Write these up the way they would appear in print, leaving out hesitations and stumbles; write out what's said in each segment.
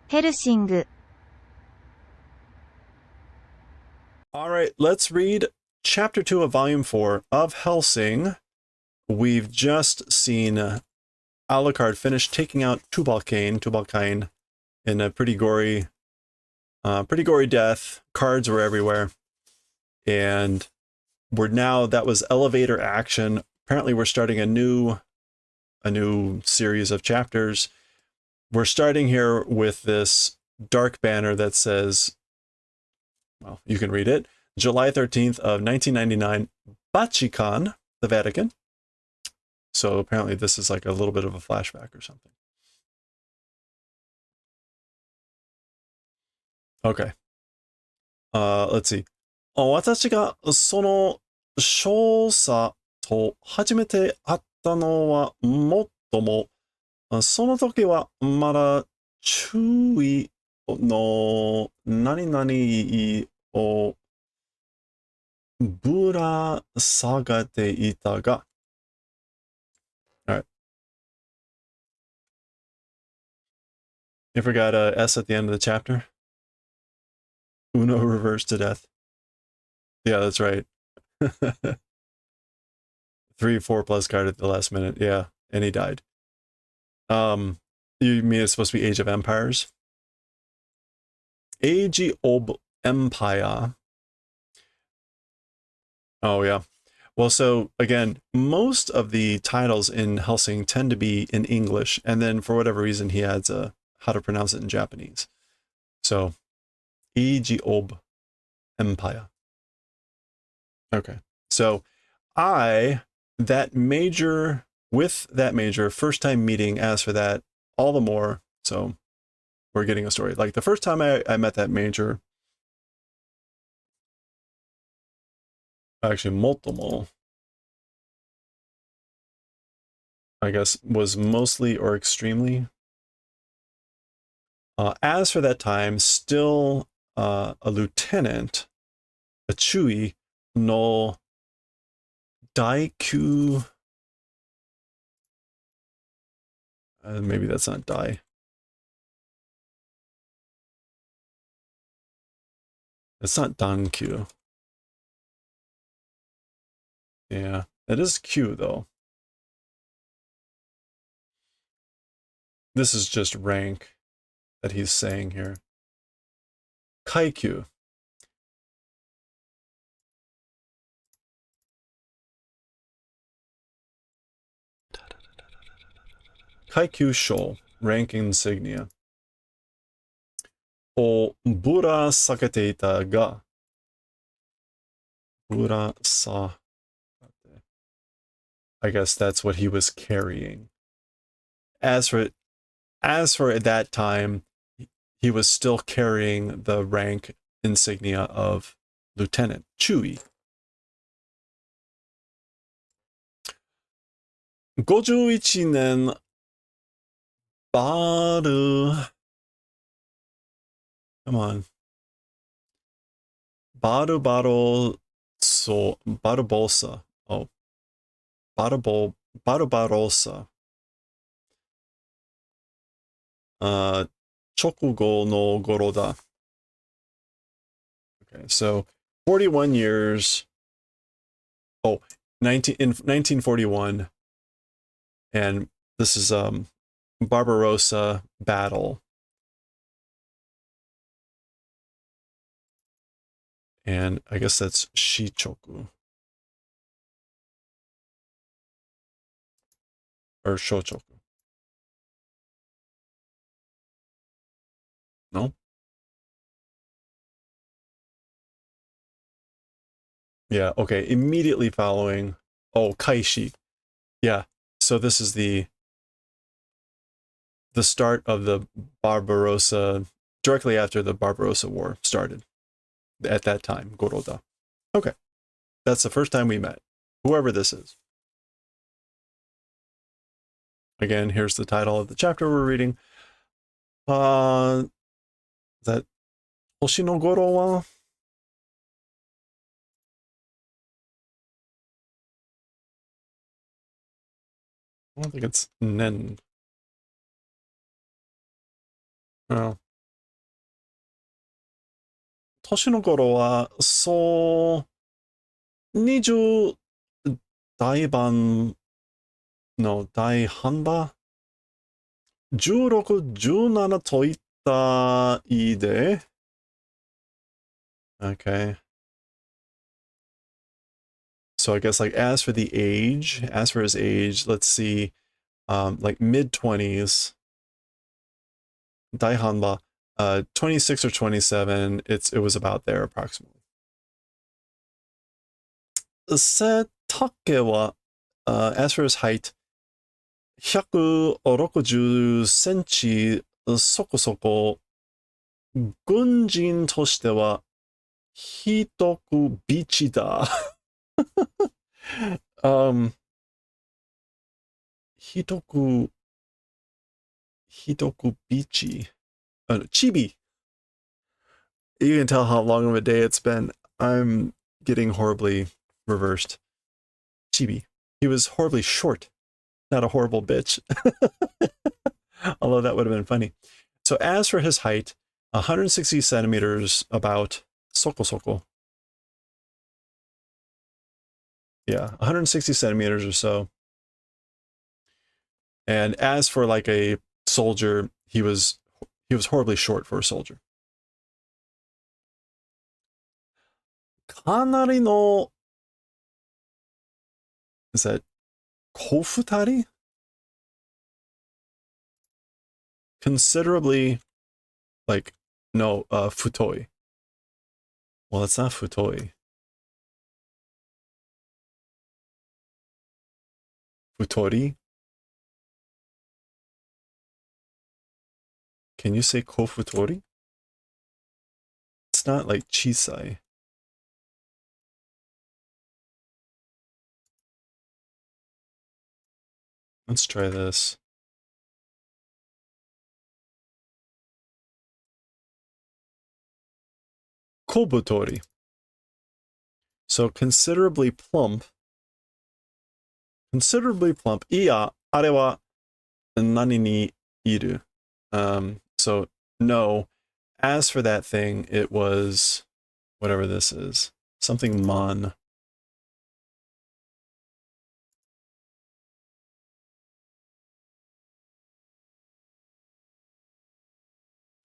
ヘルシング All right, let's read chapter 2 of volume 4 of Hellsing. We've just seen Alucard finish taking out Tubalcain in a pretty gory death. Cards were everywhere. And that was elevator action. Apparently we're starting a new series of chapters. We're starting here with this dark banner that says, well, you can read it. July 13th of 1999, Vatican, the Vatican. So apparently this is like a little bit of a flashback or something. Okay. Let's see. 私がその少佐と初めて会ったのはもっとも、その時はまだ注意の何々をぶら下げていたが、All right. You forgot S at the end of the chapter? Uno reversed to death. Yeah, that's right. 3-4 plus card at the last minute. Yeah, and he died. You mean it's supposed to be Age of Empires? Age of Empire. Oh, yeah. Well, so again, most of the titles in Hellsing tend to be in English, and then for whatever reason, he adds a how to pronounce it in Japanese. So, Age of Empire. Okay. So, that major, first time meeting, as for that, all the more. So, we're getting a story. Like the first time I met that major, actually, multiple, I guess, was mostly or extremely. As for that time, still a lieutenant, a Chui no Daiku. Maybe that's not Dai. It's not Dankyu. Yeah, it is Q though. This is just rank that he's saying here. Kaikyu. Kaikyu Shou, rank insignia. O bura sakete ita ga. Bura sa. I guess that's what he was carrying. As for at that time, he was still carrying the rank insignia of Lieutenant Chui. 51年バル Come on. Barbarossa. Oh. Barbarossa. 直後の頃だ. Okay, so 41 years. Oh, in 1941. And this is Barbarossa battle. And I guess that's Shichoku. Or Shochoku. No? Yeah, okay. Immediately following. Oh, Kaishi. Yeah. So this is the start of the Barbarossa, directly after the Barbarossa War started. At that time, Goroda. Okay. That's the first time we met. Whoever this is. Again, here's the title of the chapter we're reading. That Hoshi no Goro wa? I don't think it's Nen. Oh. 年の頃は、そう、20代版の大半ば、16、17といった意で、okay. So I guess like as for his age, let's see, like mid 20s, Daihanba, 26 or 27, it was about there approximately. Setakewa, as for his height, 160センチそこそこ、軍人としては、ひどくビチだ。ひどくビチ。Chibi. You can tell how long of a day it's been. I'm getting horribly reversed. Chibi. He was horribly short, not a horrible bitch. Although that would have been funny. So as for his height, 160 centimeters about soko soko. Yeah, 160 centimeters or so. And as for like a soldier, he was horribly short for a soldier. かなりの is that 小太り? Considerably like no futoi. Well, it's not futoi. Futori? Can you say kofutori? It's not like chisai. Let's try this. Kobutori. So considerably plump. Considerably plump. Iya, are wa nani ni iru? So no. As for that thing, it was whatever this is. Something mon.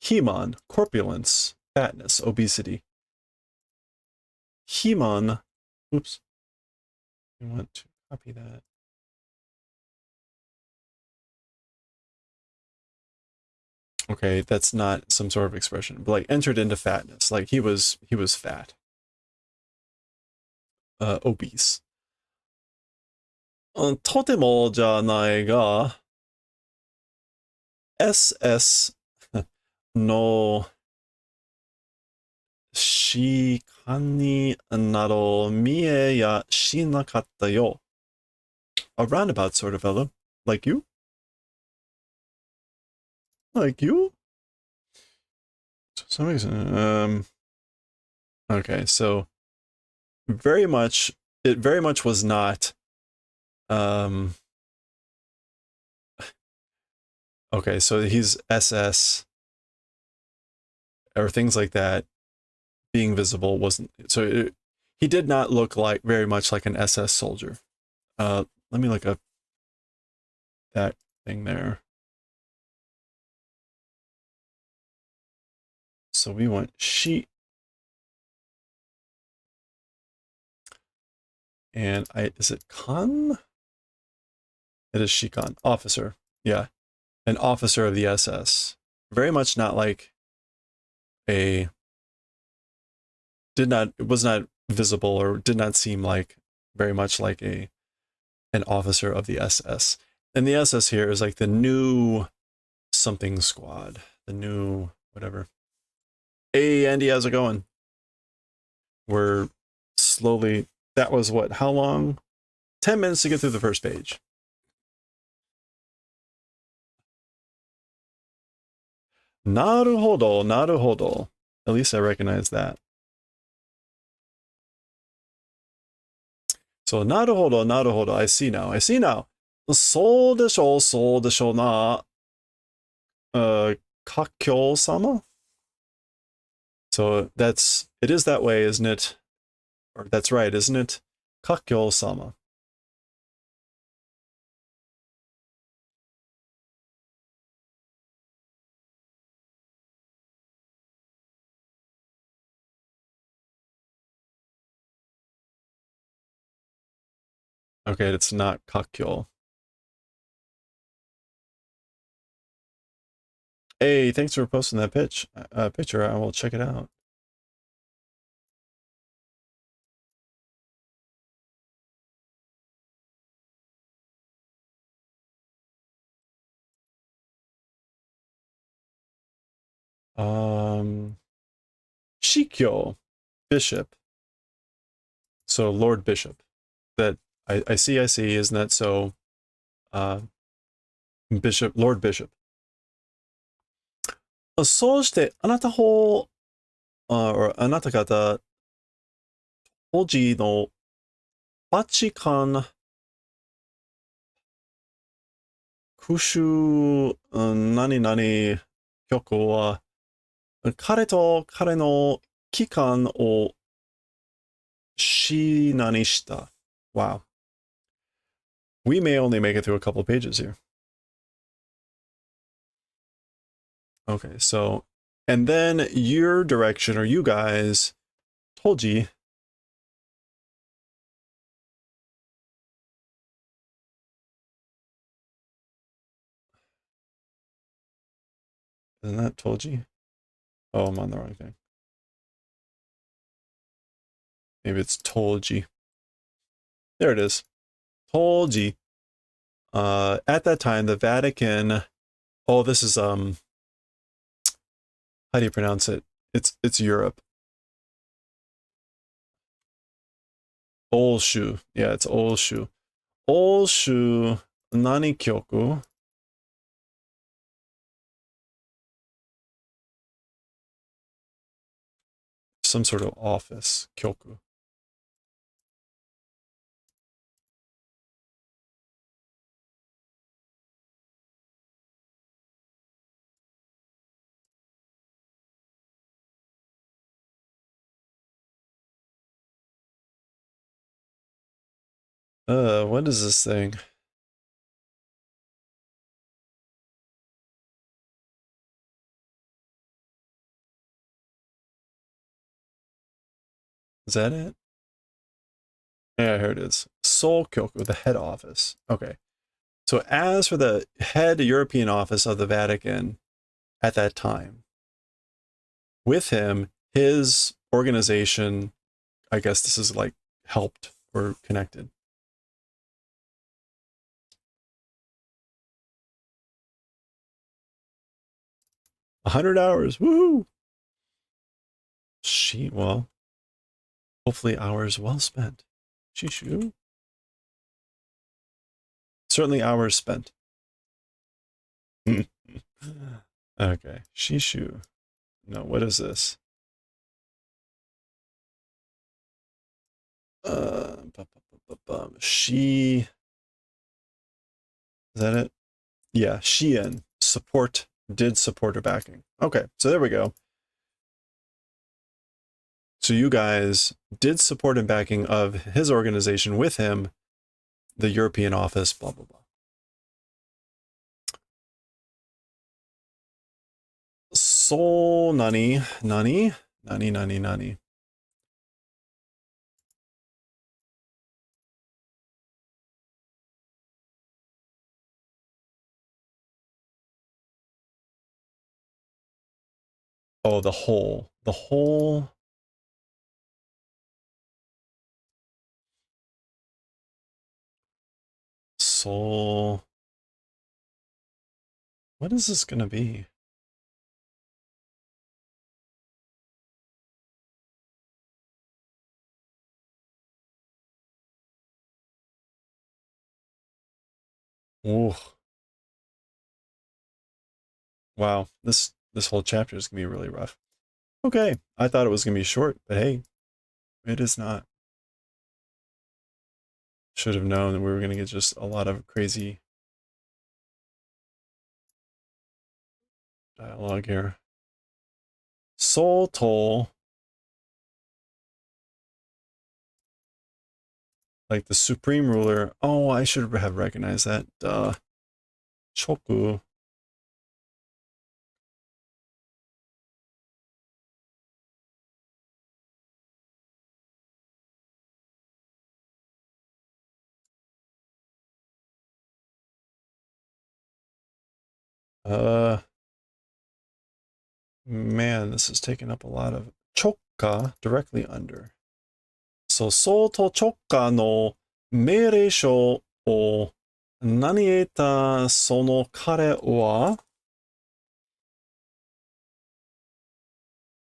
Hemon, corpulence, fatness, obesity. Hemon, oops. I want to copy that. Okay, that's not some sort of expression, but like entered into fatness. Like he was fat. Obese. とてもじゃないが、SS の視界になど見えやしなかったよ。A roundabout sort of fellow. Like you? Like you? To some extent. Okay, so it very much was not okay, so he's SS or things like that. Being visible wasn't so he did not look like very much like an SS soldier. Let me look up that thing there. So we want she and is it Khan? It is Shikan, officer. Yeah, an officer of the SS. Very much not like it was not visible or did not seem like very much like an officer of the SS. And the SS here is like the new something squad, the new whatever. Hey Andy, how's it going? We're slowly, that was what, how long? 10 minutes to get through the first page. Naruhodo, naruhodo. At least I recognize that. So, naruhodo, naruhodo. I see now. I see now. そうでしょう、そうでしょうな。Kakyo-sama? So that's It is that way, isn't it? Or that's right, isn't it? Kakyo-sama. Okay, it's not Kakyo. Hey, thanks for posting that picture. I will check it out. Shikyo, Bishop. So Lord Bishop. That I see, isn't that so? Bishop, Lord Bishop. そうして、あなた方、or あなた方、当時のバチカン、空襲、何々局は、彼と彼の期間をし何した。Wow. We may only make it through a couple pages here. Okay, so, and then your direction, or you guys, Toji. Isn't that Toji? Oh, I'm on the wrong thing. Maybe it's Toji. There it is. Toji. At that time, the Vatican. Oh, this is how do you pronounce it? It's Europe. Olshu. Yeah, it's Olshu. Olshu Nani Kyoku. Some sort of office. Kyoku. What is this thing? Is that it? Yeah, here it is. Seoul Kyoku, the head office. Okay. So as for the head European office of the Vatican at that time, with him, his organization, I guess this is like helped or connected. $100. Woo! Well, hopefully hours well spent. Shishu. Certainly hours spent. Okay. Shishu. No, what is this? She. Is that it? Yeah, Shein. Did support her backing. Okay, so there we go. So you guys did support and backing of his organization with him, the European office, blah, blah, blah. So, nani. Oh, the whole. Soul. What is this going to be? Ooh. Wow, this whole chapter is going to be really rough. Okay, I thought it was going to be short, but hey, it is not. Should have known that we were going to get just a lot of crazy dialogue here. Soul Toll. like the supreme ruler. Oh, I should have recognized that. Duh. Choku. Man, this is taking up a lot of chokka directly under. So, 相当直下の命令書を何得たその彼は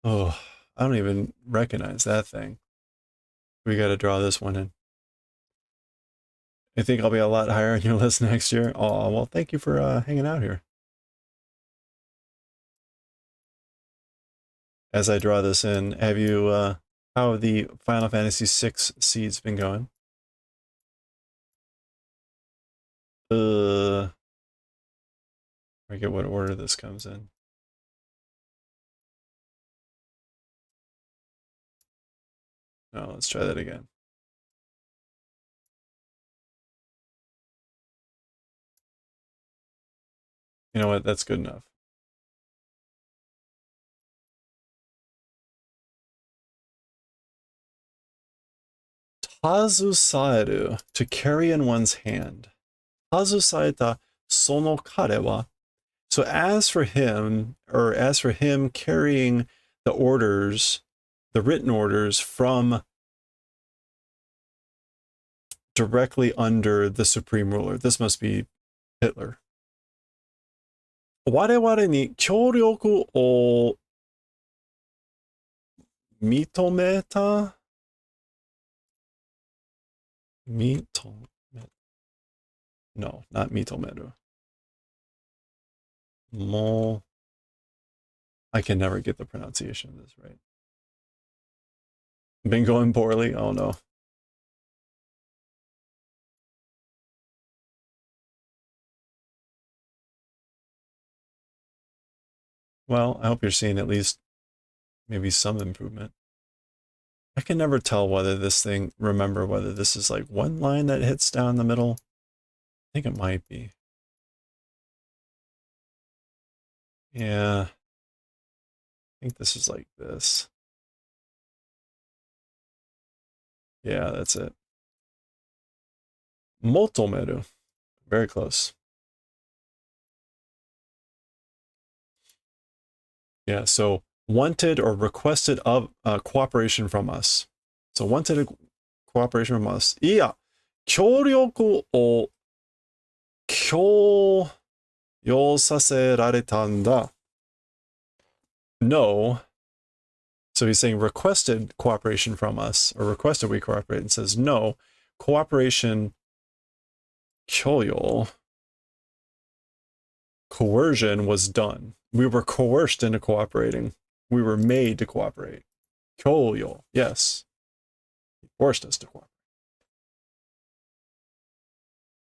Oh, I don't even recognize that thing. We got to draw this one in. I think I'll be a lot higher on your list next year. Oh, well, thank you for hanging out here. As I draw this in, have you, how have the Final Fantasy VI seeds been going? I forget what order this comes in. No, let's try that again. You know what? That's good enough. Tazusaeru, to carry in one's hand. Tazusaeta sono kare wa. So as for him, or as for him carrying the orders, the written orders from directly under the supreme ruler. This must be Hitler. 我々に協力を認めた認め No, not 認める も I can never get the pronunciation of this right. Been going poorly? Oh no. Well, I hope you're seeing at least maybe some improvement. I can never tell whether this thing, remember whether this is like one line that hits down the middle. I think it might be. Yeah. I think this is like this. Yeah, that's it. Motomeru. Very close. Yeah, so wanted or requested of cooperation from us. So wanted cooperation from us. いや、協力を強要させられたんだ. No. So he's saying requested cooperation from us, or requested we cooperate, and says no, cooperation, 強要, coercion was done. We were coerced into cooperating. We were made to cooperate. 強要, yes. He forced us to cooperate.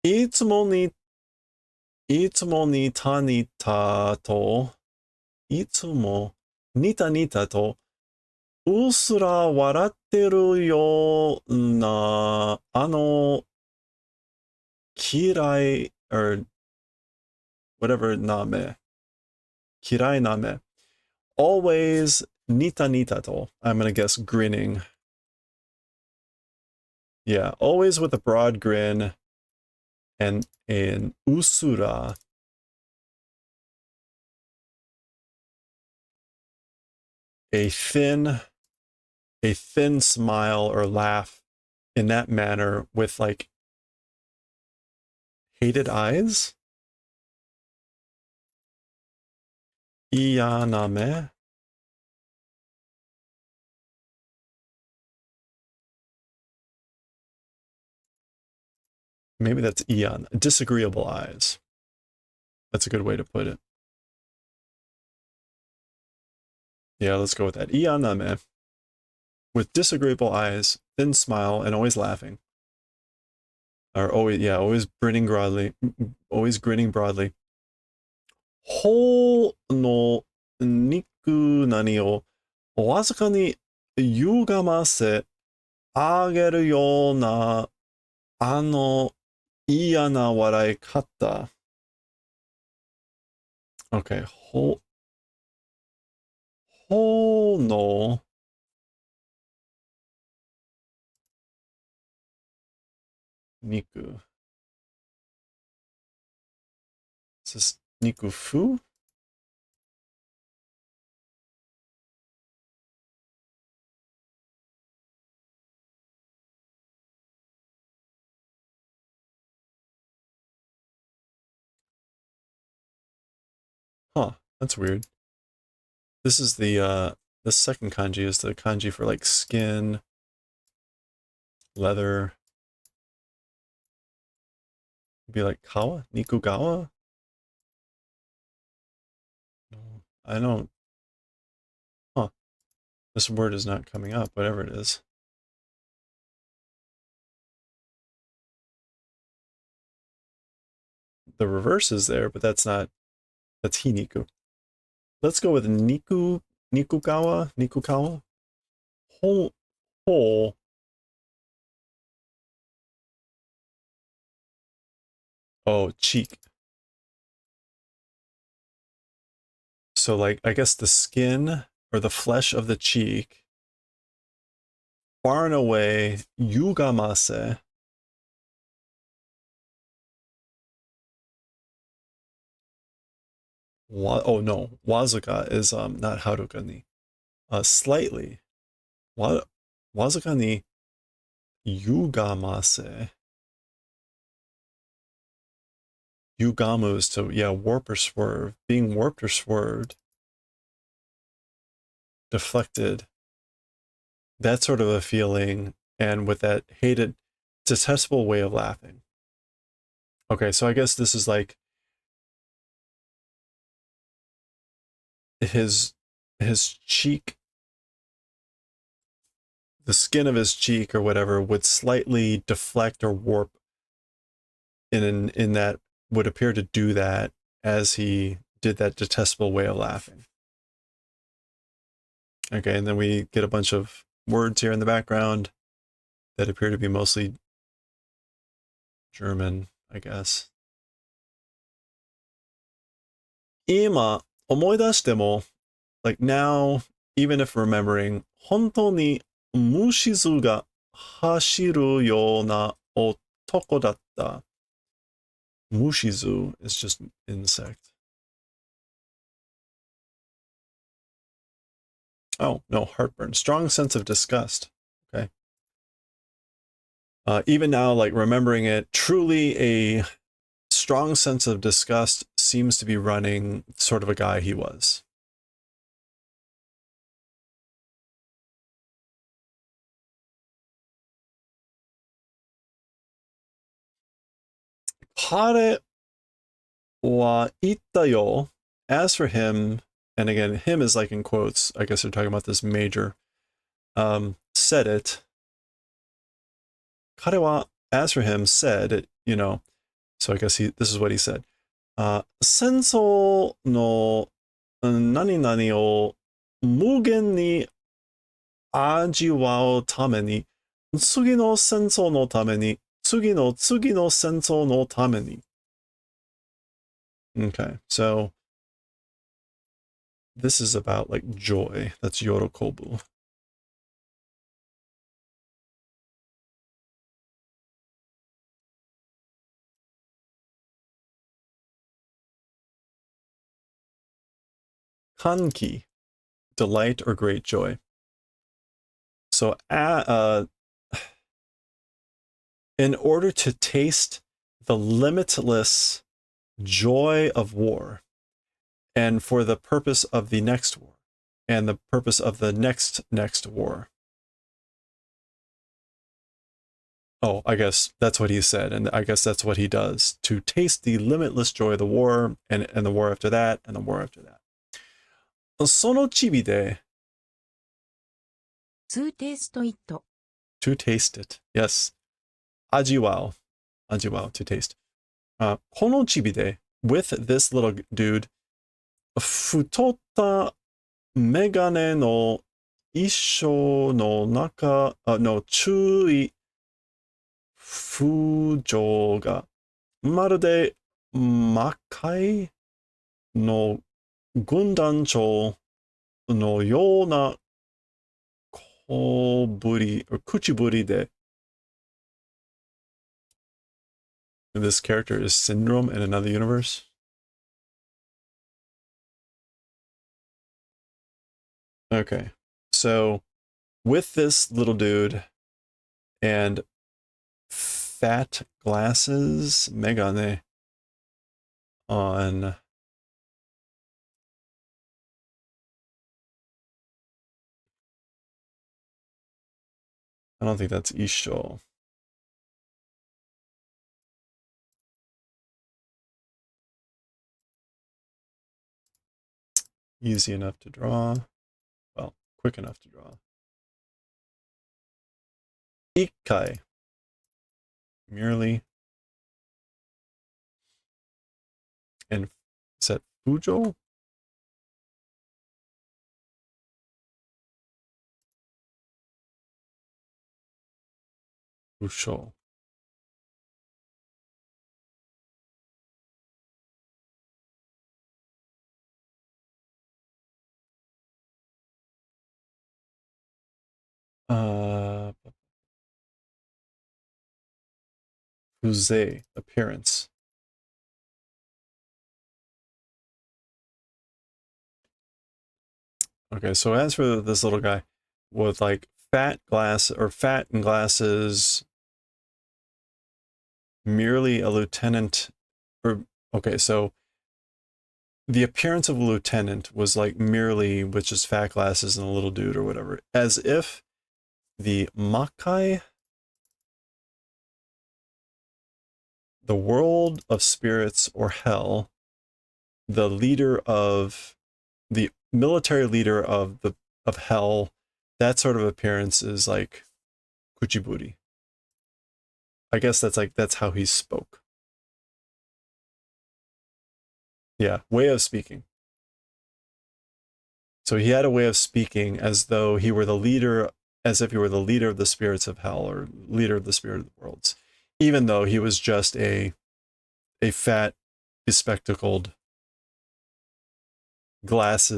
いつもにたにたと、いつもにたにたと、うっすら笑ってるような、嫌い、or whatever なめ、嫌いなめ。Always nita nita to. I'm going to guess grinning. Yeah, always with a broad grin and an usura. A thin smile or laugh in that manner with like hated eyes. Iyaname. Maybe that's Ian. Disagreeable eyes. That's a good way to put it. Yeah, let's go with that. Iyaname. With disagreeable eyes, thin smile, and always laughing. Or always, yeah, always grinning broadly. Always grinning broadly. ほの肉何をわずかに歪ませあげるようなあの嫌な笑い方。Okay. ほの肉。Is this 肉風? Huh, that's weird. This is the second kanji is the kanji for like skin, leather. It'd be like kawa, nikugawa. No, I don't. Huh. This word is not coming up. Whatever it is. The reverse is there, but that's not. That's hiniku. Let's go with nikugawa. Whole, whole. Oh, cheek. So like, I guess the skin or the flesh of the cheek, far and away, yugamase. Oh no, wazuka is not haruka ni. Slightly. Wazuka ni yugamase. Yugamu is to, yeah, warp or swerve. Being warped or swerved. Deflected. That sort of a feeling, and with that hated, detestable way of laughing. Okay, so I guess this is like his cheek, the skin of his cheek or whatever would slightly deflect or warp in that would appear to do that as he did that detestable way of laughing. Okay, and then we get a bunch of words here in the background that appear to be mostly German, I guess. 今思い出しても like now, even if remembering, 本当に虫図が走るような男だった。Mushizu is just insect. Oh, no, heartburn. Strong sense of disgust. Okay. Even now, like remembering it, truly a strong sense of disgust seems to be running sort of a guy he was. Kare wa itta yo. As for him, and again, him is like in quotes, I guess they're talking about this major, said it. Kare wa, as for him, said it, you know, so I guess this is what he said. 戦争の何々を無限に味わうために、次の戦争のために、次の次の戦争のために。Okay, so this is about like joy. That's yorokobu. Kanki, delight or great joy. So, in order to taste the limitless joy of war, and for the purpose of the next war, and the purpose of the next war. Oh, I guess that's what he said, and I guess that's what he does, to taste the limitless joy of the war, and the war after that, and the war after that. そのチビで to taste it. To taste it. Yes. 味わう. To taste. このチビで with this little dude, 太ったメガネの衣装の中、no, 注意。風情が、まるで魔界の軍団長のような小ぶり、口ぶりで、this character is Syndrome in another universe. Okay, so with this little dude and fat glasses, megane, on I don't think that's Isho. Easy enough to draw. Well, quick enough to draw. Ikkai. Merely. And is that Fujo? Fusho. Fuze, appearance. Okay, so as for this little guy with like fat and glasses, merely a lieutenant, or okay, so the appearance of a lieutenant was like merely with just fat glasses and a little dude or whatever, as if the Makai, the world of spirits or hell, the leader of the military leader of hell, that sort of appearance is like Kuchiburi. I guess that's how he spoke. Yeah, way of speaking. So he had a way of speaking as though he were the leader, as if he were the leader of the spirits of hell or leader of the spirit of the worlds, even though he was just a fat, bespectacled, glass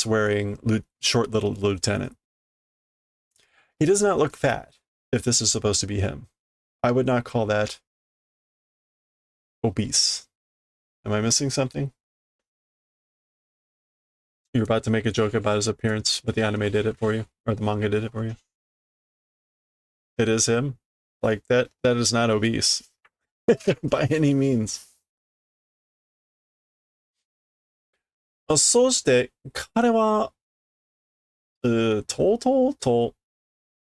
wearing, short little lieutenant. He does not look fat if this is supposed to be him. I would not call that obese. Am I missing something? You're about to make a joke about his appearance, but the anime did it for you, or the manga did it for you. It is him. Like that is not obese by any means. そして彼は、とうとうと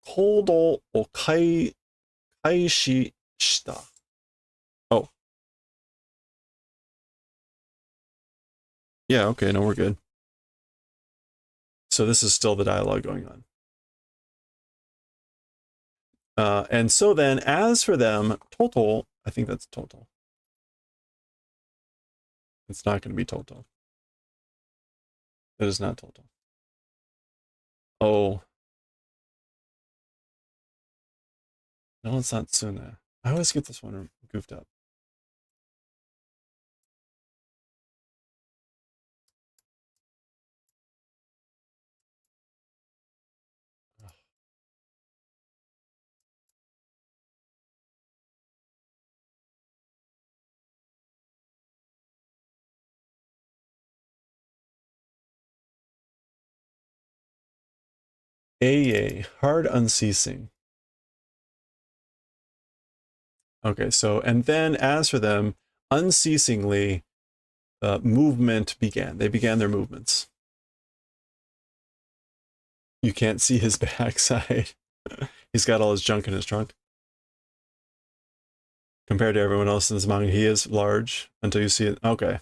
行動を開始した。Oh, yeah, okay, no, we're good. So this is still the dialogue going on. And so then, as for them, total, I think that's total. It's not going to be total. It is not total. Oh. No, it's not Tsune. I always get this one goofed up. AA, hard unceasing. Okay, so, and then as for them, unceasingly, movement began. They began their movements. You can't see his backside. He's got all his junk in his trunk. Compared to everyone else in this manga, he is large until you see it. Okay.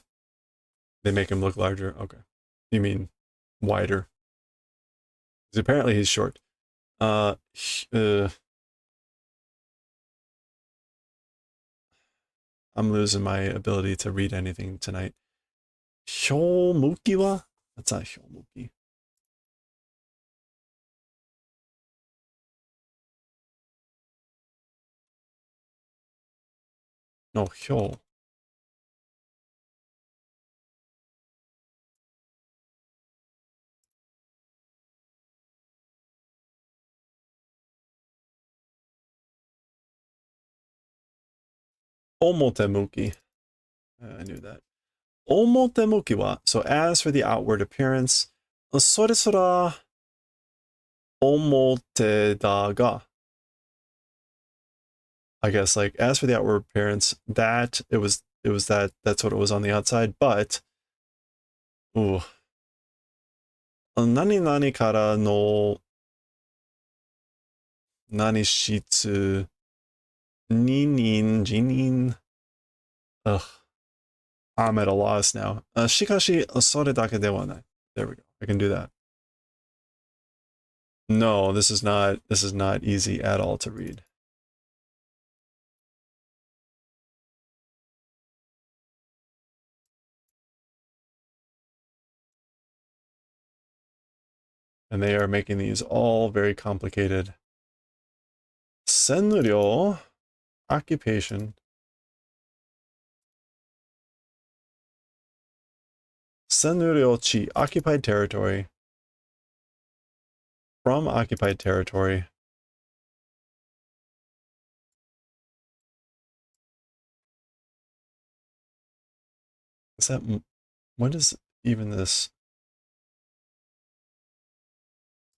They make him look larger. Okay. You mean wider. Because apparently he's short. I'm losing my ability to read anything tonight. Hyomuki wa? That's not Hyomuki. No, hyo. Omotemuki. I knew that. Omotemuki wa. So as for the outward appearance, sore sora omote da ga. I guess like as for the outward appearance, that it was that's what it was on the outside, but ooh. Nani nani kara no nani shitsu ninin jinin. Ugh. I'm at a loss now. Shikashi sore dake de wa nai. There we go. I can do that. No, this is not easy at all to read. And they are making these all very complicated. Senryo, occupation. Senryo-chi, occupied territory. From occupied territory. Is that, what is even this?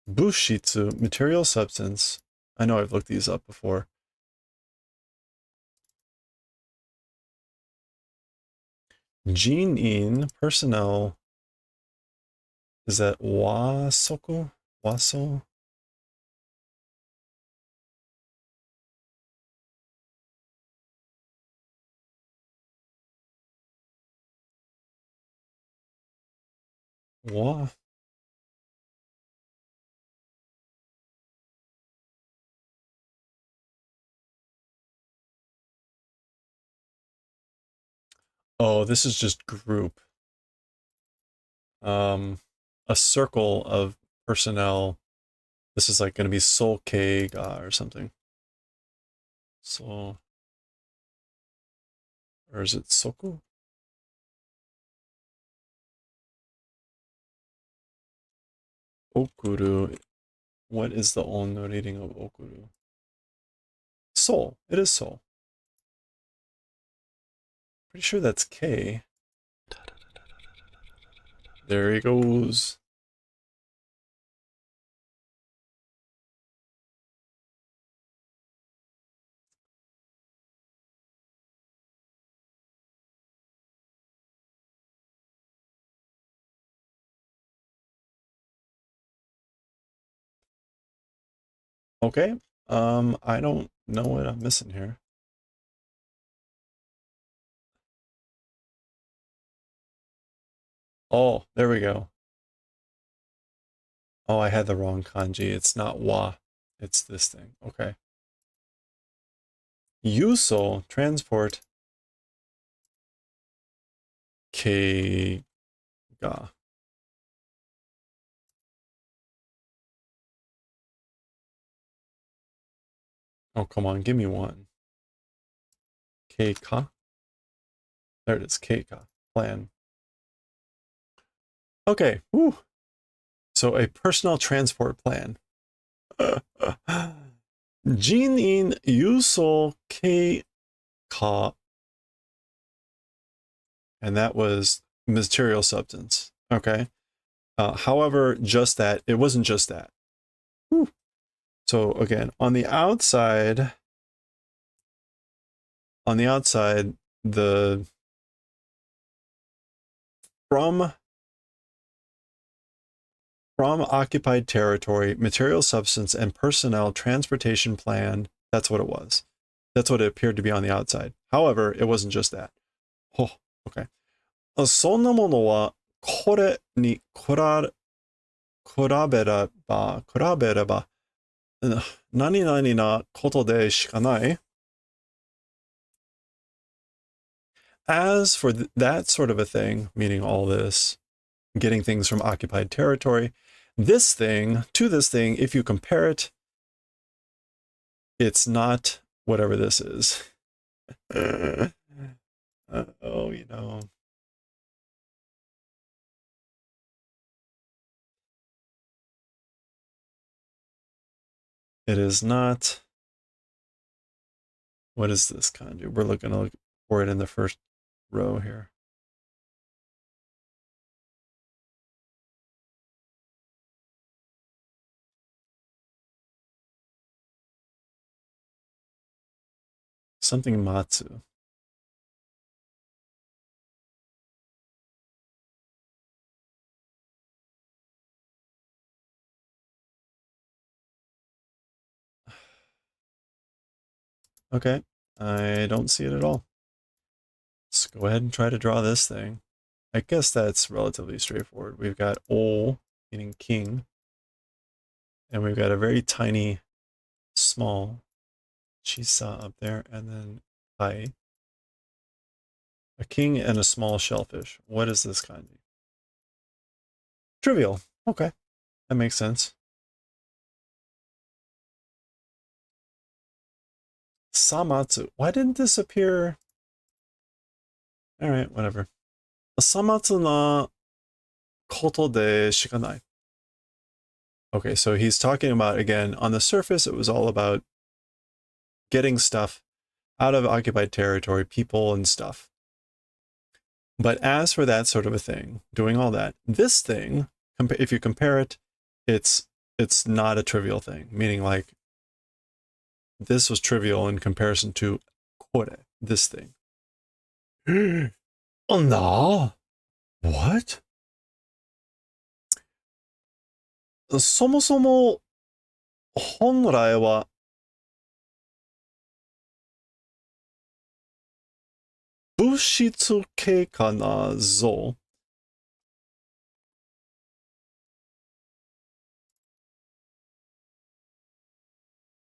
Bushitsu, material substance. I know I've looked these up before. Jin-in, personnel. Is that wasoku? Waso? Wa? Oh, this is just group. A circle of personnel. This is like going to be Soukei-ga or something. So, or is it Soku? Okuru. What is the Onno reading of Okuru? Soul. It is Soul. Pretty sure that's K. There he goes. Okay. I don't know what I'm missing here. Oh, there we go. Oh, I had the wrong kanji. It's not wa. It's this thing. Okay. Yuso, transport. K-ga. Oh, come on. Give me one. K-ka. There it is. K-ka. Plan. Okay. Whew. So a personnel transport plan. Jin-in Yuso K-ka. And that was material substance. Okay. However, just that, it wasn't just that. Whew. So again, on the outside, the from occupied territory, material substance, and personnel transportation plan, that's what it was. That's what it appeared to be on the outside. However, it wasn't just that. Oh, okay. そんなものはこれに比べれば何々なことでしかない。As for that sort of a thing, meaning all this, getting things from occupied territory, this thing, if you compare it, it's not whatever this is. Oh, you know, it is not. What is this kanji? We're looking to look for it in the first row here. Something matsu. Okay, I don't see it at all. Let's go ahead and try to draw this thing. I guess that's relatively straightforward. We've got O, meaning king, and we've got a very tiny, small chisa up there, and then hai. A king and a small shellfish. What is this kanji? Trivial. Okay, that makes sense. Samatsu. Why didn't this appear? All right, whatever. Samatsu na koto de shikanai. Okay, so he's talking about, again, on the surface, it was all about getting stuff out of occupied territory, people and stuff. But as for that sort of a thing, doing all that, this thing, if you compare it, it's not a trivial thing. Meaning, like, this was trivial in comparison to kore, this thing. Oh no! What? そもそも本来は物質系かなぞ。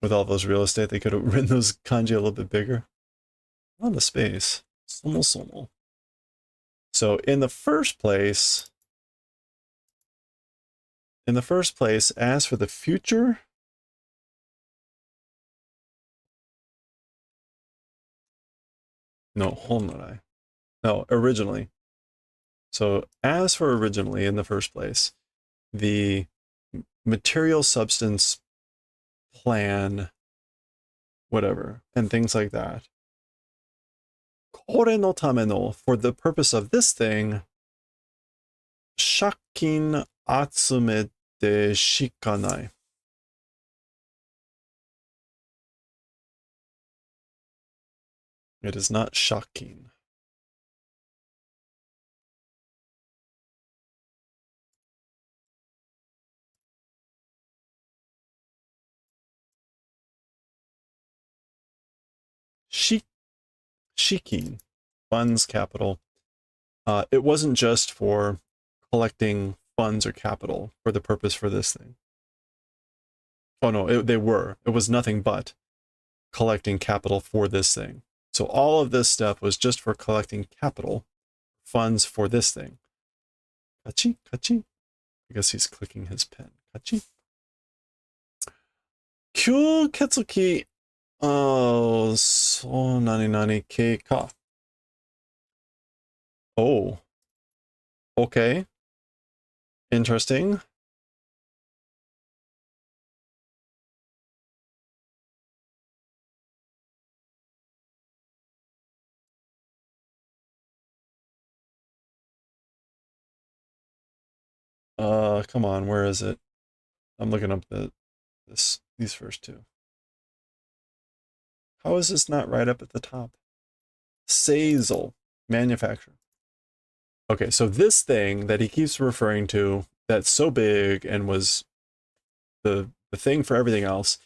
With all those real estate, they could have written those kanji a little bit bigger. On the space. そもそも. So in the first place, as for the future, no, honrai. No, originally. So as for originally in the first place, the material substance plan, whatever, and things like that. Kore no tame no, for the purpose of this thing, shakin atsumete shikanai. It is not shakin. Shikin, funds, capital. It wasn't just for collecting funds or capital for the purpose for this thing. Oh no, they were. It was nothing but collecting capital for this thing. So all of this stuff was just for collecting capital, funds for this thing. Kachi, kachi. I guess he's clicking his pen. Kachi. Kyuketsuki. Oh, so nani nani ke ka. Oh. Okay. Interesting. Come on, where is it? I'm looking up these first two. How is this not right up at the top? Seizel, manufacturer. Okay, so this thing that he keeps referring to that's so big and was the thing for everything else,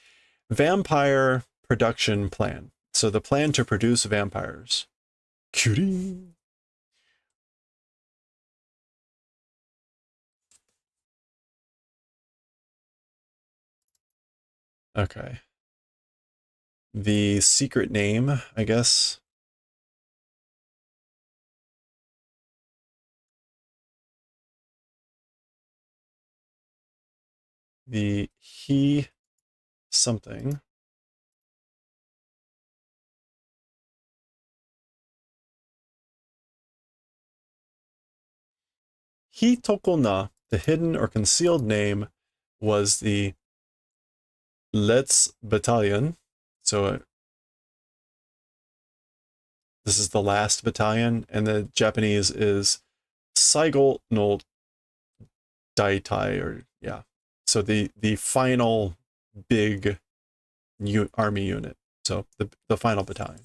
vampire production plan. So the plan to produce vampires. Cutie. Okay. The secret name, I guess. The he something. Hitokona, the hidden or concealed name, was the Let's Battalion. So this is the last battalion, and the Japanese is Saigo no Daitai, or yeah. So the final big army unit. So the final battalion.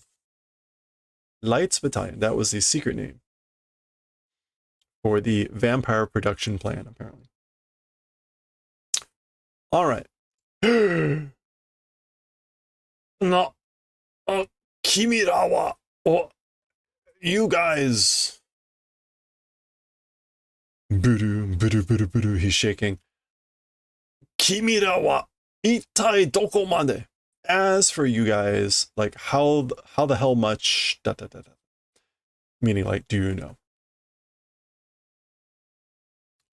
Lights Battalion, that was the secret name for the vampire production plan, apparently. All right. Na, Kimira wa, you guys. Buru, buru, buru, buru, he's shaking. Kimira wa, itai doko made? As for you guys, like how the hell much, da, da, da, da. Meaning like, do you know?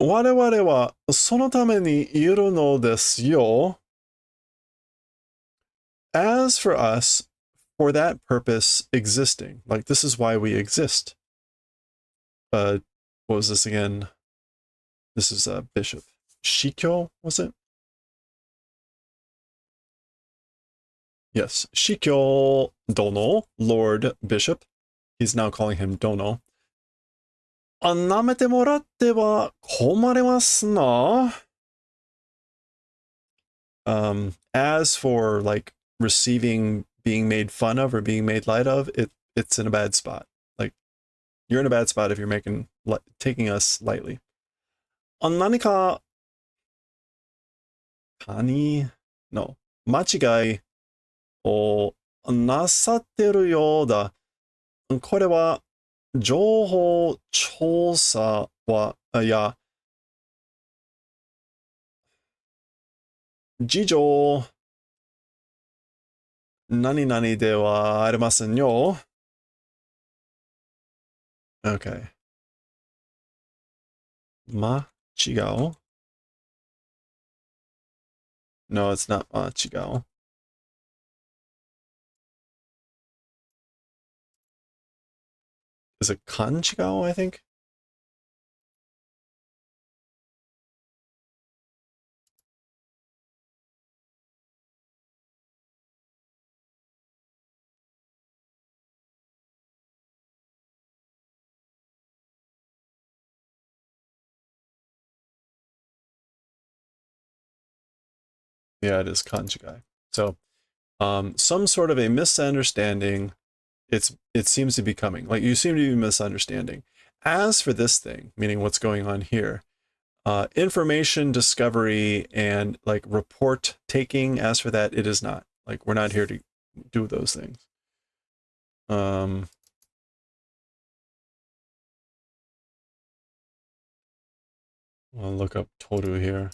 我々はそのためにいるのですよ。As for us, for that purpose existing. Like, this is why we exist. What was this again? This is a bishop. Shikyo, was it? Yes. Shikyo Dono, Lord Bishop. He's now calling him Dono. 舐めてもらっては困りますな。As for like receiving being made fun of or being made light of, it's in a bad spot. Like, you're in a bad spot if you're taking us lightly. 何か Kani no 間違いをなさってるようだ。これは情報調査や事情何々ではありませんよ。Okay. 違う? No, it's not 違う. Is it 勘違う, I think? Yeah, it is 勘違い. So, some sort of a misunderstanding. It seems to be coming. Like, you seem to be misunderstanding. As for this thing, meaning what's going on here, information discovery and like report taking, as for that, it is not. Like, we're not here to do those things. I'll look up Toru here.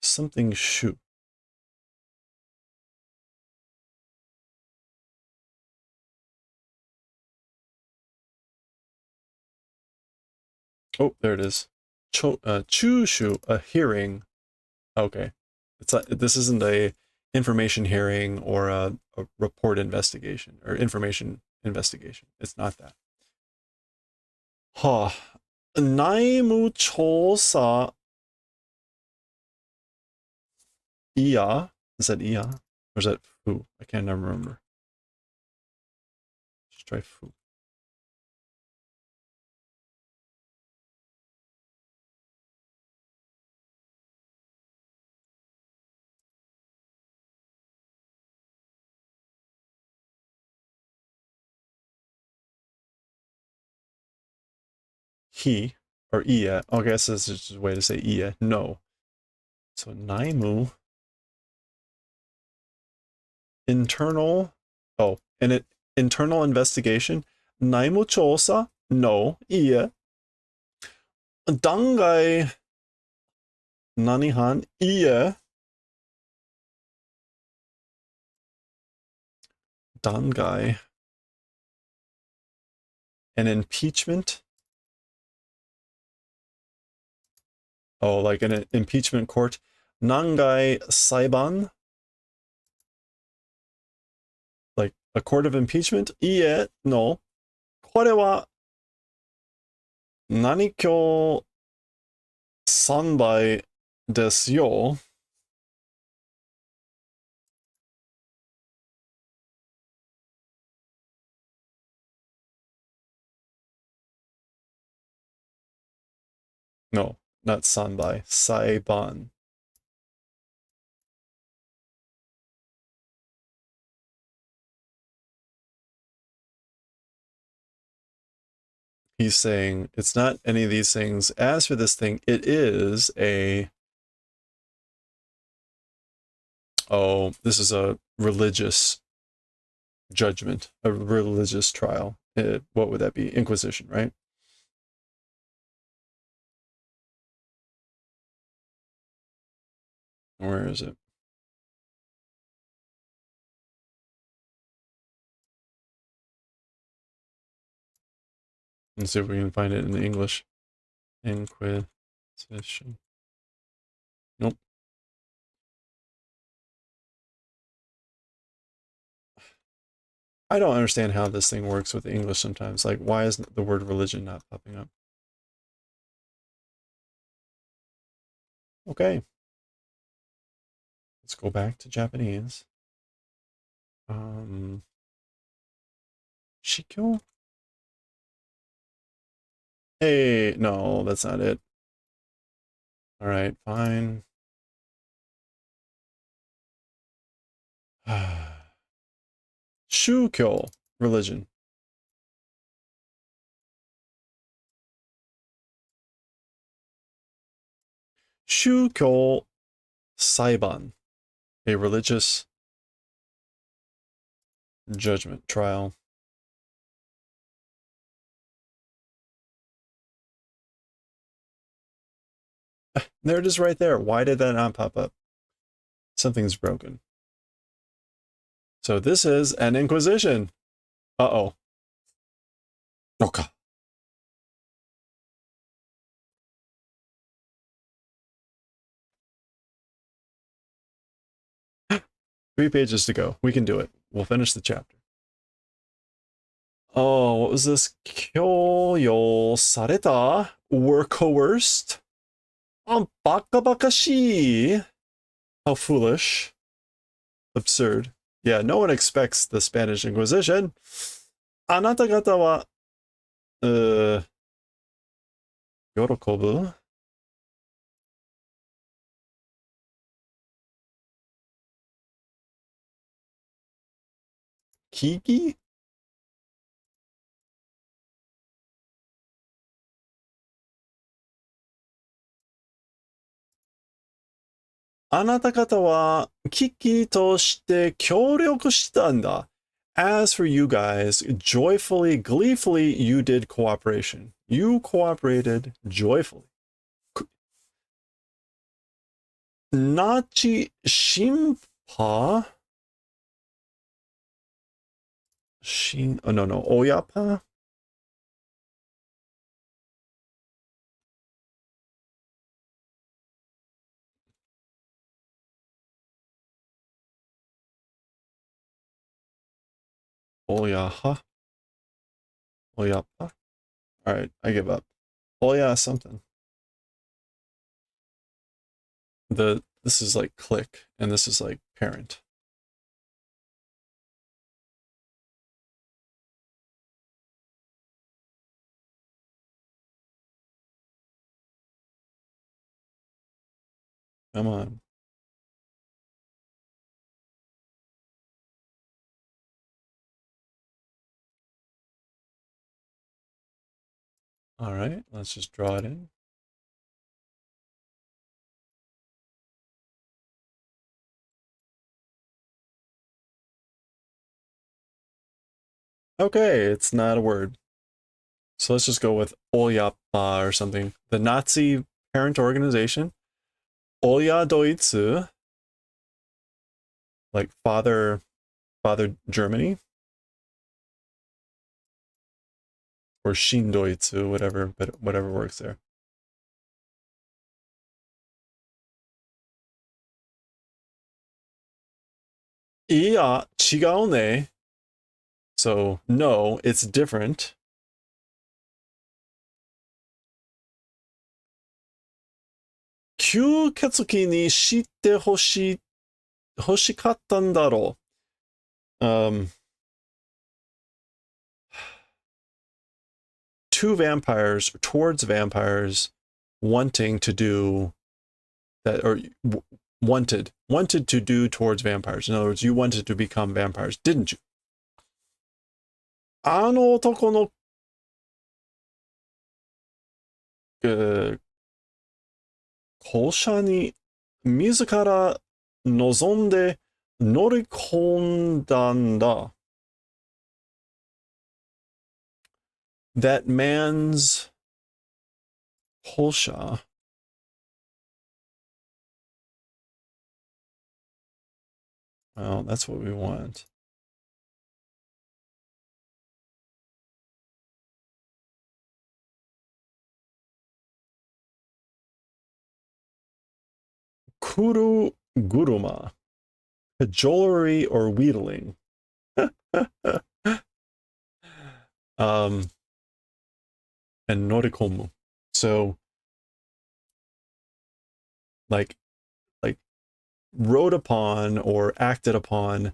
Something shu. Oh, there it is. Chushu, a hearing. Okay. This isn't a information hearing or a report investigation or information investigation. It's not that. Huh. 内務調査 Iya? Is that Iya? Or is that Fu? I can't remember. Just try Fu. He, or Iya. Oh, I guess this is just a way to say Iya. No. So Naimu. Internal. Oh, and internal investigation. Naimu Chosa. No. Iya. Dangai. Nanihan. Iya. Dangai. An impeachment. Oh, like an impeachment court. Nangai Saiban? Like a court of impeachment? Ie, no. これは何今日3倍ですよ. No, not Sanbai. Saiban. He's saying it's not any of these things. As for this thing, it is a... Oh, this is a religious judgment, a religious trial. What would that be? Inquisition, right? Where is it? Let's see if we can find it in the English. Inquisition. Nope. I don't understand how this thing works with the English sometimes. Like, why is the word religion not popping up? Okay. Let's go back to Japanese. Shikyo? Hey, no, that's not it. All right, fine. Shukyo, religion. Shukyo Saiban, a religious judgment trial. There it is right there. Why did that not pop up? Something's broken. So this is an inquisition. Uh-oh. Okay. 3 pages to go. We can do it. We'll finish the chapter. Oh, what was this? 強要された? Were coerced? Oh, baka baka shi. How foolish. Absurd. Yeah, no one expects the Spanish Inquisition. あなた方は、喜ぶ? Kiki? あなた方は危機として協力したんだ. As for you guys, joyfully, gleefully, you did cooperation. You cooperated joyfully. Nachi shimpa? Oh, no. Oyapa? Oyaha? Oyapa? Alright, I give up. Oya something. This is like click, and this is like parent. Come on. Alright, let's just draw it in. Okay, it's not a word. So let's just go with Oyapa or something. The Nazi parent organization. Oya Doitsu. Like father Germany. Or Shindoitsu, whatever, but whatever works there. いや、違うね. So, no, it's different. 吸血鬼に知って欲しかったんだろう. Towards vampires wanting to do that, or wanted to do towards vampires. In other words, you wanted to become vampires, didn't you? あの男の、校舎に自ら望んで乗り込んだんだ. That man's 校舎. Well, that's what we want. Kuru guruma. Cajolery or wheedling. And norikomu. So, like wrote upon or acted upon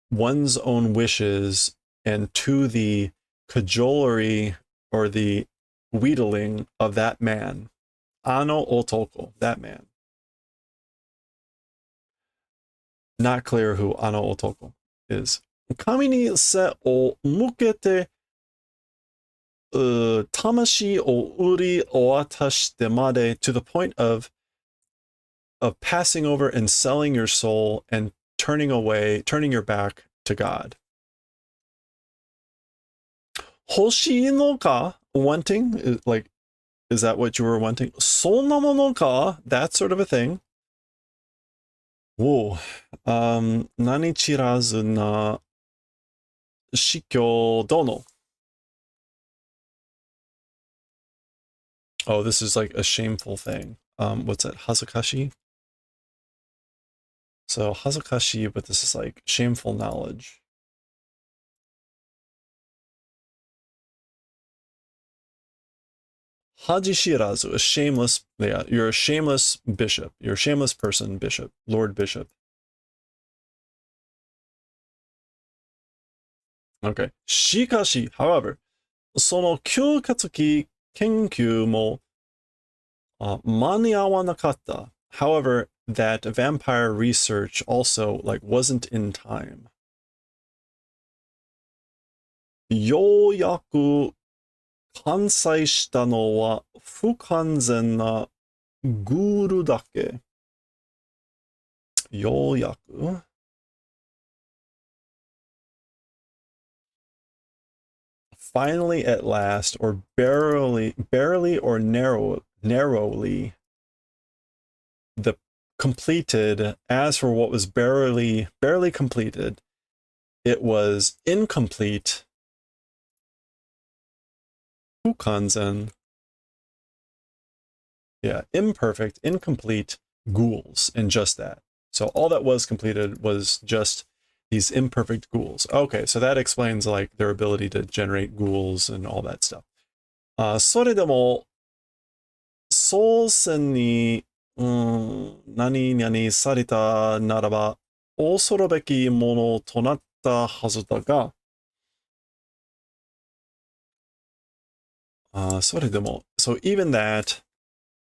one's own wishes and to the cajolery or the wheedling of that man. Ano otoko, that man. Not clear who Ano otoko is. Kami ni se o mukete tamashi o uri o watashite made, to the point of passing over and selling your soul and turning your back to God. Hoshi no ka, wanting, like, is that what you were wanting? Sonna mono ka, that sort of a thing. Whoa. Nani chirazu na shikyo dono. Oh, this is like a shameful thing. What's that? Hazakashi? So hazakashi, but this is like shameful knowledge. Haji shirazu, a shameless, yeah, you're a shameless bishop. You're a shameless person, bishop, lord bishop. Okay. Shikashi, however, その吸血鬼研究も間に合わなかった. However, that vampire research also like wasn't in time. ようやく完成したのは不完全なグールだけ. ようやく finally, at last, or barely or narrowly, the completed. As for what was barely completed, it was incomplete. Fukanzen. Yeah, imperfect, incomplete ghouls, and just that. So all that was completed was just these imperfect ghouls. Okay, so that explains like their ability to generate ghouls and all that stuff. それでも操船に、何々されたならば恐るべきものとなったはずだが、それでも, so even that,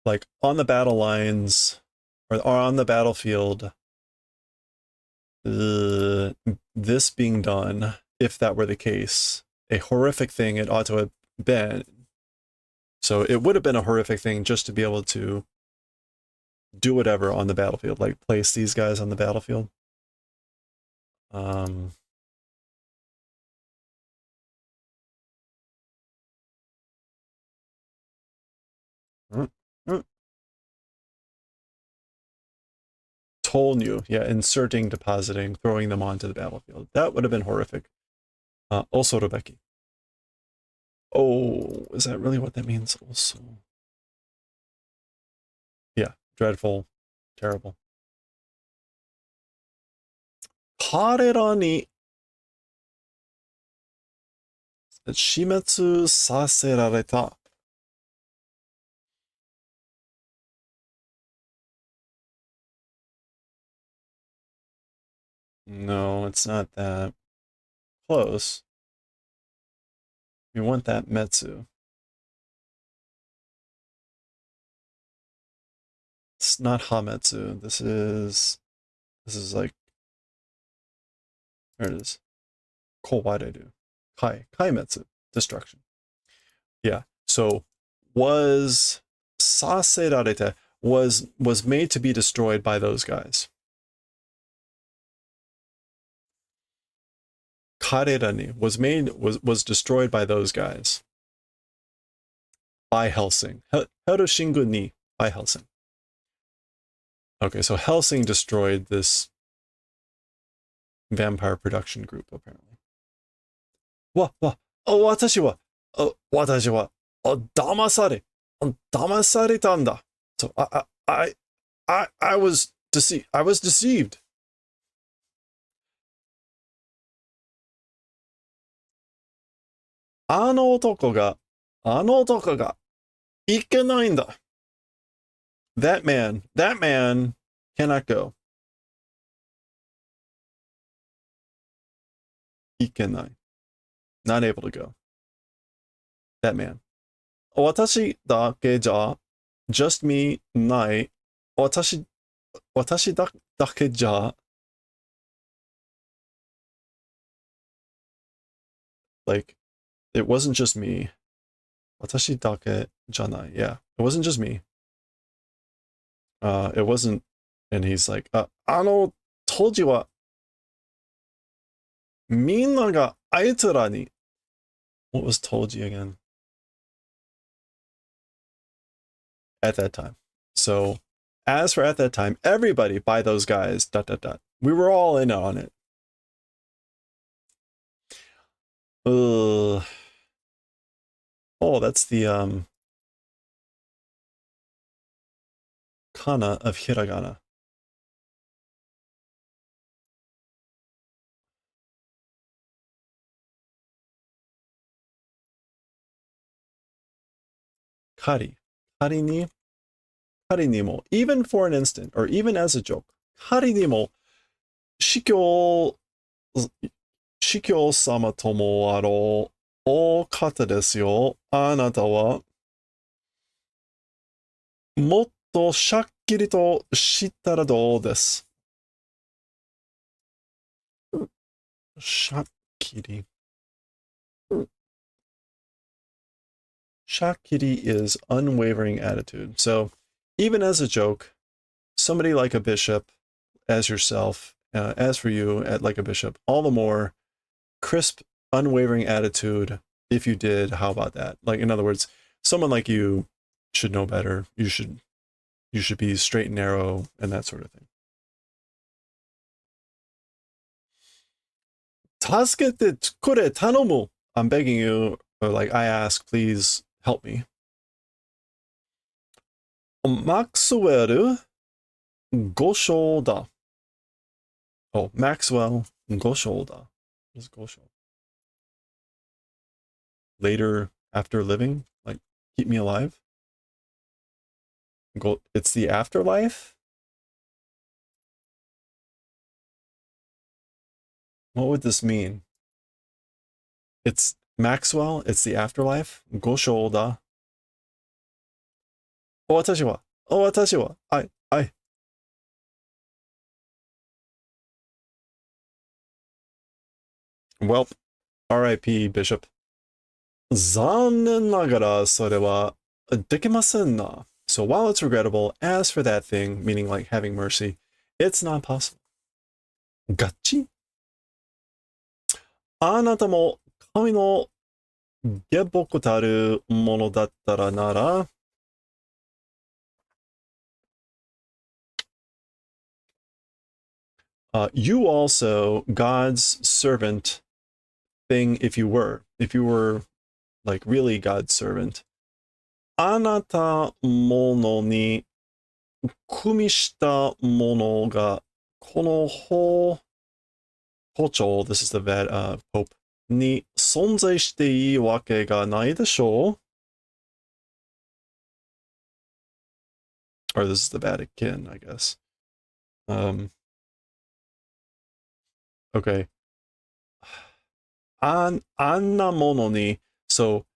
like on the battle lines or on the battlefield, this being done, if that were the case, a horrific thing it ought to have been. So it would have been a horrific thing just to be able to do whatever on the battlefield, like place these guys on the battlefield. Tolnu, yeah, inserting, depositing, throwing them onto the battlefield. That would have been horrific. Osorobeki. Oh, is that really what that means? Also, yeah, dreadful, terrible. 彼らに死滅させられた。No, it's not that. Close. You want that Metsu. It's not Hametsu. This is like, there it is. Kowareru. Kaimetsu. Destruction. Yeah. So was saserarete was made to be destroyed by those guys. Karerani was destroyed by those guys. By HELLSING. Hellsing ni by HELLSING. Okay, so HELLSING destroyed this vampire production group, apparently. Watashi wa damasareta. So I was deceived. I was deceived. あの男がいけないんだ。That man cannot go. いけない。Not able to go. That man. 私だけじゃ、just me ない。私だけじゃ、like, it wasn't just me. 私だけじゃない。Yeah, it wasn't just me. It wasn't, and he's like, 当時はみんながあいつらに What was Tolji again? At that time. So, as for at that time, everybody by those guys, ... We were all in on it. Oh, that's the kana of hiragana. Kari. Kari ni mo. Even for an instant, or even as a joke. Kari ni mo. Shikyo sama tomo aro. O kata desu yo. Anata wa. Motto shakkiri to shittara dou desu. Shakkiri. Shakkiri is unwavering attitude. So, even as a joke, somebody like a bishop, as yourself, as for you, like a bishop, all the more crisp, unwavering attitude. If you did, how about that? Like, in other words, someone like you should know better. You should be straight and narrow and that sort of thing. 助けてくれ頼む. I'm begging you, or like I ask, please help me. Maxwell 5勝だ. Oh, Maxwell 5勝だ. What is 5勝? Later, after living, like keep me alive. It's the afterlife. What would this mean? It's Maxwell. It's the afterlife. 5勝だ. 私は I. Well, R.I.P. Bishop. 残念ながらそれはできませんな. So while it's regrettable, as for that thing, meaning like having mercy, it's not possible. ガッチ? あなたも神の下僕たるものだったらなら you also God's servant thing if you were like really God's servant. あなたものに組みしたものがこの方校長, this is the Pope, に存在していいわけがないでしょう? Or this is the Vatican, I guess. Okay. あんなものに, so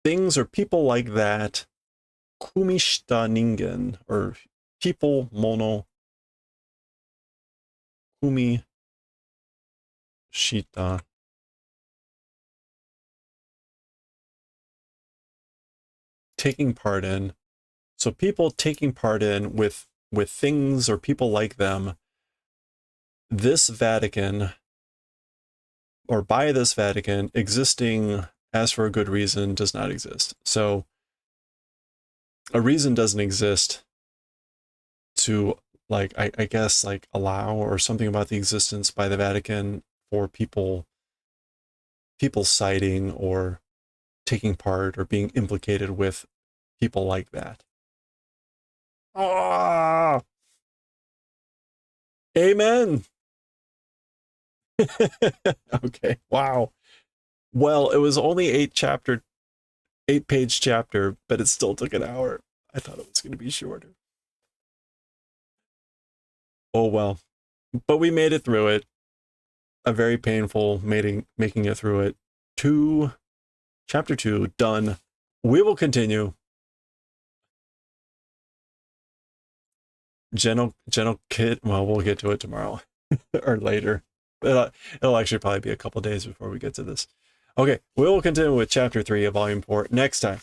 things or people like that, 組みした人間, or people, 物, 組みした, taking part in. So people taking part in with things or people like them. This Vatican, or by this Vatican, existing as for a good reason does not exist. So a reason doesn't exist to, like, I guess, like, allow or something about the existence by the Vatican for people citing or taking part or being implicated with people like that. Ah! Amen. Okay. Wow. Well, it was only 8-page chapter, but it still took an hour. I thought it was going to be shorter. Oh well. But we made it through it. A very painful making it through it. Chapter 2 done. We will continue. Gentle Kit. Well, we'll get to it tomorrow or later. It'll actually probably be a couple days before we get to this. Okay, we will continue with chapter 3 of volume 4 next time.